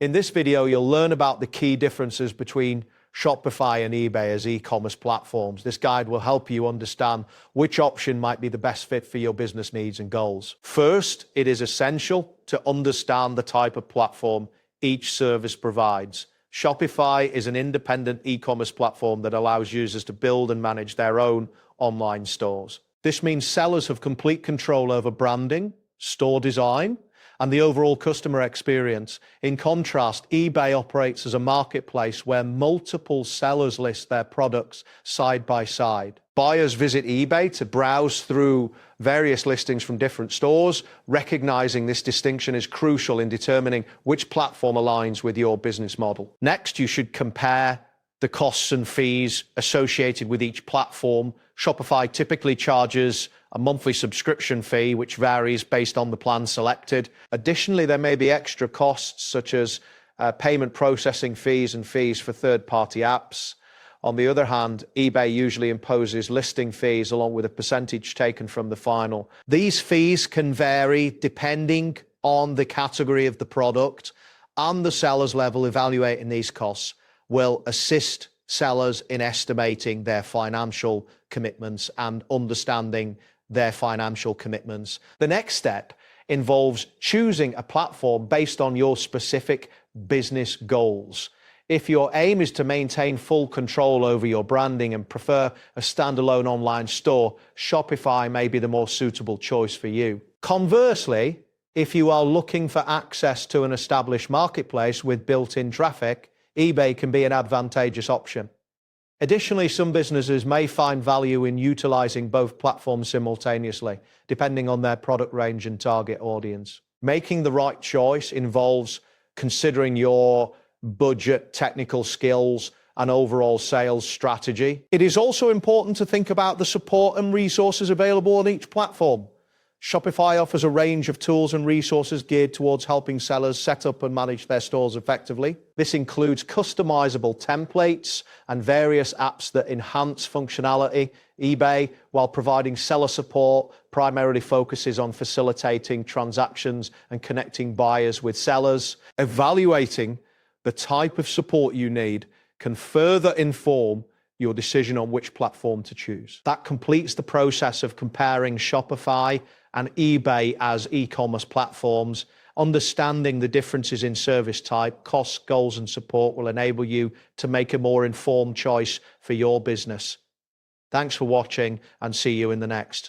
In this video, you'll learn about the key differences between Shopify and eBay as e-commerce platforms. This guide will help you understand which option might be the best fit for your business needs and goals. First, it is essential to understand the type of platform each service provides. Shopify is an independent e-commerce platform that allows users to build and manage their own online stores. This means sellers have complete control over branding, store design, and the overall customer experience. In contrast, eBay operates as a marketplace where multiple sellers list their products side by side. Buyers visit eBay to browse through various listings from different stores. Recognizing this distinction is crucial in determining which platform aligns with your business model. Next, you should compare the costs and fees associated with each platform. Shopify typically charges a monthly subscription fee, which varies based on the plan selected. Additionally, there may be extra costs such as payment processing fees and fees for third-party apps. On the other hand, eBay usually imposes listing fees along with a percentage taken from the final. These fees can vary depending on the category of the product, and the seller's level. Evaluating these costs will assist sellers in estimating their financial commitments and understanding their financial commitments. The next step involves choosing a platform based on your specific business goals. If your aim is to maintain full control over your branding and prefer a standalone online store, Shopify may be the more suitable choice for you. Conversely, if you are looking for access to an established marketplace with built-in traffic, eBay can be an advantageous option. Additionally, some businesses may find value in utilizing both platforms simultaneously, depending on their product range and target audience. Making the right choice involves considering your budget, technical skills, and overall sales strategy. It is also important to think about the support and resources available on each platform. Shopify offers a range of tools and resources geared towards helping sellers set up and manage their stores effectively. This includes customizable templates and various apps that enhance functionality. eBay, while providing seller support, primarily focuses on facilitating transactions and connecting buyers with sellers. Evaluating the type of support you need can further inform your decision on which platform to choose. That completes the process of comparing Shopify and eBay as e-commerce platforms. Understanding the differences in service type, costs, goals, and support will enable you to make a more informed choice for your business. Thanks for watching, and see you in the next.